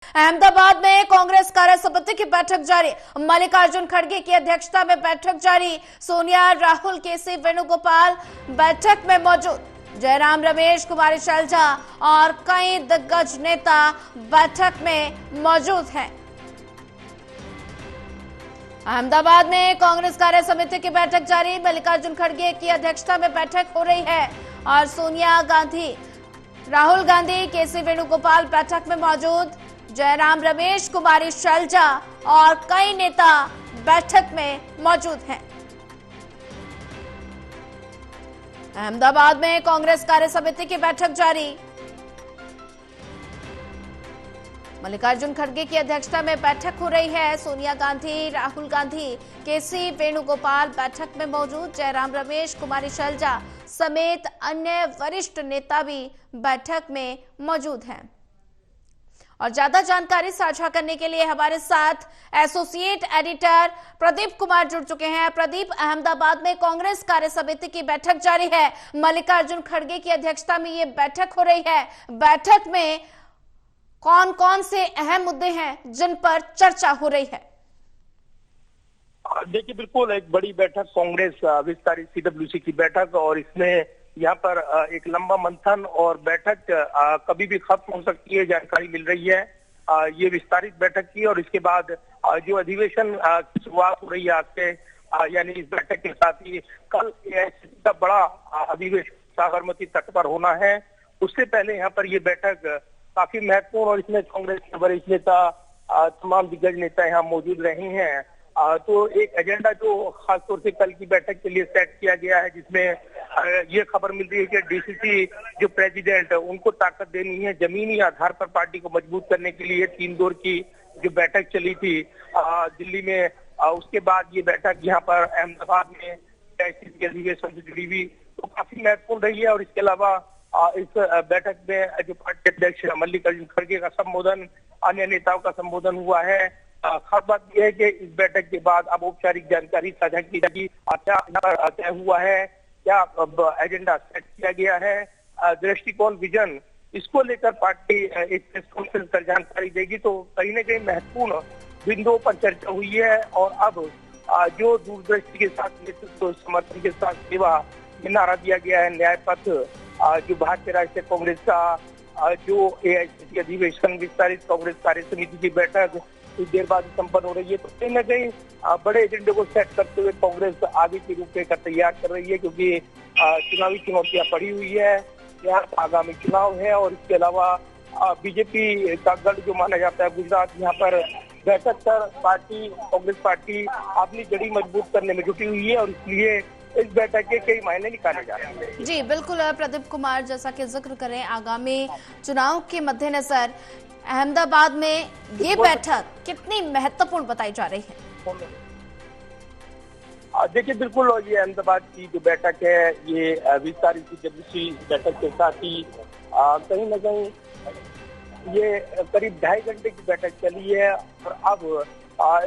अहमदाबाद में कांग्रेस कार्य समिति की बैठक जारी। मल्लिकार्जुन खड़गे की अध्यक्षता में बैठक जारी। सोनिया, राहुल, केसी वेणुगोपाल बैठक में मौजूद। जयराम रमेश, कुमारी शैलजा और कई दिग्गज नेता बैठक में मौजूद हैं। अहमदाबाद में कांग्रेस कार्य समिति की बैठक जारी। मल्लिकार्जुन खड़गे की अध्यक्षता में बैठक हो रही है और सोनिया गांधी, राहुल गांधी, केसी वेणुगोपाल बैठक में मौजूद। जयराम रमेश, कुमारी शैलजा और कई नेता बैठक में मौजूद हैं। अहमदाबाद में कांग्रेस कार्य समिति की बैठक जारी। मल्लिकार्जुन खड़गे की अध्यक्षता में बैठक हो रही है। सोनिया गांधी, राहुल गांधी, केसी वेणुगोपाल बैठक में मौजूद। जयराम रमेश, कुमारी शैलजा समेत अन्य वरिष्ठ नेता भी बैठक में मौजूद हैं। और ज्यादा जानकारी साझा करने के लिए हमारे साथ एसोसिएट एडिटर प्रदीप कुमार जुड़ चुके हैं। प्रदीप, अहमदाबाद में कांग्रेस कार्य समिति की बैठक जारी है। मल्लिकार्जुन खड़गे की अध्यक्षता में ये बैठक हो रही है। बैठक में कौन कौन से अहम मुद्दे हैं जिन पर चर्चा हो रही है? देखिए, बिल्कुल एक बड़ी बैठक, कांग्रेस विस्तारित सीडब्ल्यूसी की बैठक, और इसमें यहाँ पर एक लंबा मंथन और बैठक कभी भी खत्म हो सकती है, जानकारी मिल रही है। ये विस्तारित बैठक की और इसके बाद जो अधिवेशन की शुरुआत हो रही है आज से, यानी इस बैठक के साथ ही कल एआईसीसी का बड़ा अधिवेशन साबरमती तट पर होना है। उससे पहले यहाँ पर ये बैठक काफी महत्वपूर्ण, और इसमें कांग्रेस के वरिष्ठ नेता, तमाम दिग्गज नेता यहाँ मौजूद रहे हैं। तो एक एजेंडा जो खासतौर से कल की बैठक के लिए सेट किया गया है, जिसमें ये खबर मिल रही है कि डीसीसी जो प्रेसिडेंट, उनको ताकत देनी है जमीनी आधार पर पार्टी को मजबूत करने के लिए। 3 दौर की जो बैठक चली थी दिल्ली में, उसके बाद ये बैठक यहाँ पर अहमदाबाद में एआईसीसी के अधिवेशन से जुड़ी हुई, तो काफी महत्वपूर्ण रही है। और इसके अलावा इस बैठक में जो पार्टी अध्यक्ष मल्लिकार्जुन खड़गे का संबोधन, अन्य नेताओं का संबोधन हुआ है। खास बात यह है कि इस बैठक के बाद अब औपचारिक जानकारी साझा की जाएगी। क्या तय हुआ है, क्या एजेंडा सेट किया गया है, दृष्टिकोण, विजन, इसको लेकर पार्टी एक प्रेस कॉन्फ्रेंस कर जानकारी देगी। तो कहीं न कहीं महत्वपूर्ण बिंदुओं पर चर्चा हुई है। और अब जो दूरदृष्टि के साथ नेतृत्व, समर्थन के साथ सेवा, ये नारा दिया गया है, न्याय पथ, जो भारतीय राष्ट्रीय कांग्रेस का जो एआईसीसी अधिवेशन, विस्तारित कांग्रेस कार्य समिति की बैठक कुछ देर बाद संपन्न हो रही है। तो कहीं न कहीं बड़े एजेंडे को सेट करते हुए कांग्रेस आगे की रूपरेखा तैयार कर रही है, क्योंकि चुनावी चुनौतियां पड़ी हुई है। यहाँ आगामी चुनाव है और इसके अलावा बीजेपी का गढ़ जो माना जाता है गुजरात, यहाँ पर बैठक कर पार्टी, कांग्रेस पार्टी अपनी जड़ी मजबूत करने में जुटी हुई है, और इसलिए इस बैठक के कई मायने निकाले जा रहे हैं। जी बिल्कुल प्रदीप कुमार, जैसा कि जिक्र करें आगामी चुनाव के मद्देनजर अहमदाबाद में ये बैठक कितनी महत्वपूर्ण बताई जा रही है? देखिए, बिल्कुल ये अहमदाबाद की जो बैठक है, ये विस्तारित सीडब्ल्यूसी बैठक के साथ ही कहीं न कहीं ये करीब 2.5 घंटे की बैठक चली है। और अब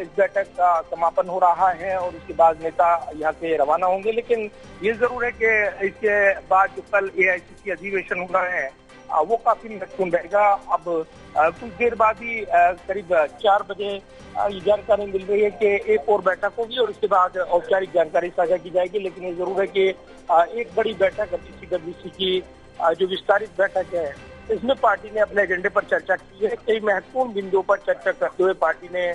इस बैठक का समापन हो रहा है और उसके बाद नेता यहाँ से रवाना होंगे। लेकिन ये जरूर है कि इसके बाद जो कल एआईसीसी अधिवेशन होना है, वो काफी महत्वपूर्ण रहेगा। अब कुछ देर बाद ही करीब 4 बजे ये जानकारी मिल रही है कि एक और बैठक होगी और उसके बाद औपचारिक जानकारी साझा की जाएगी। लेकिन ये जरूर है कि एक बड़ी बैठक सीडब्ल्यूसी की जो विस्तारित बैठक है, इसमें पार्टी ने अपने एजेंडे पर चर्चा की है। कई महत्वपूर्ण बिंदुओं पर चर्चा करते हुए पार्टी ने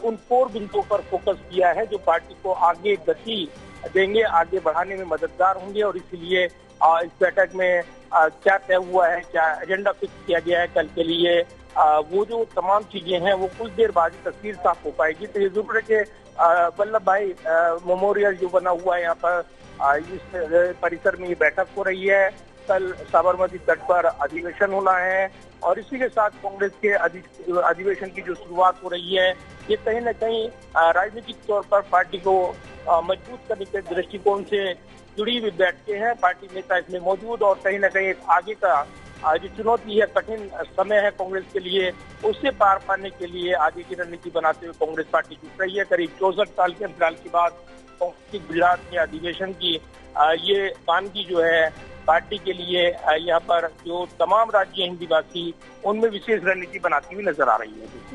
उन 4 बिंदुओं पर फोकस किया है जो पार्टी को आगे गति देंगे, आगे बढ़ाने में मददगार होंगे। और इसीलिए इस बैठक में क्या तय हुआ है, क्या एजेंडा फिक्स किया गया है कल के लिए, वो जो तमाम चीजें हैं वो कुछ देर बाद ही तस्वीर साफ हो पाएगी। तो ये जरूर है कि वल्लभ भाई मेमोरियल जो बना हुआ है यहाँ पर, इस परिसर में ये बैठक हो रही है। कल साबरमती तट पर अधिवेशन होना है और इसी के साथ कांग्रेस के अधिवेशन की जो शुरुआत हो रही है, ये कहीं न कहीं राजनीतिक तौर पर पार्टी को मजबूत करने के दृष्टिकोण से जुड़ी हुई बैठकें हैं। पार्टी नेता इसमें मौजूद, और कहीं न कहीं आगे का जो चुनौती है, कठिन समय है कांग्रेस के लिए, उससे पार पाने के लिए आगे की रणनीति बनाते हुए कांग्रेस पार्टी जुट रही है। करीब 64 साल के अंतराल के बाद कांग्रेस की गुजरात में अधिवेशन की ये मानगी जो है, पार्टी के लिए यहाँ पर जो तमाम राज्य हिंदी भाषी उनमें विशेष रणनीति बनाती हुई नजर आ रही है।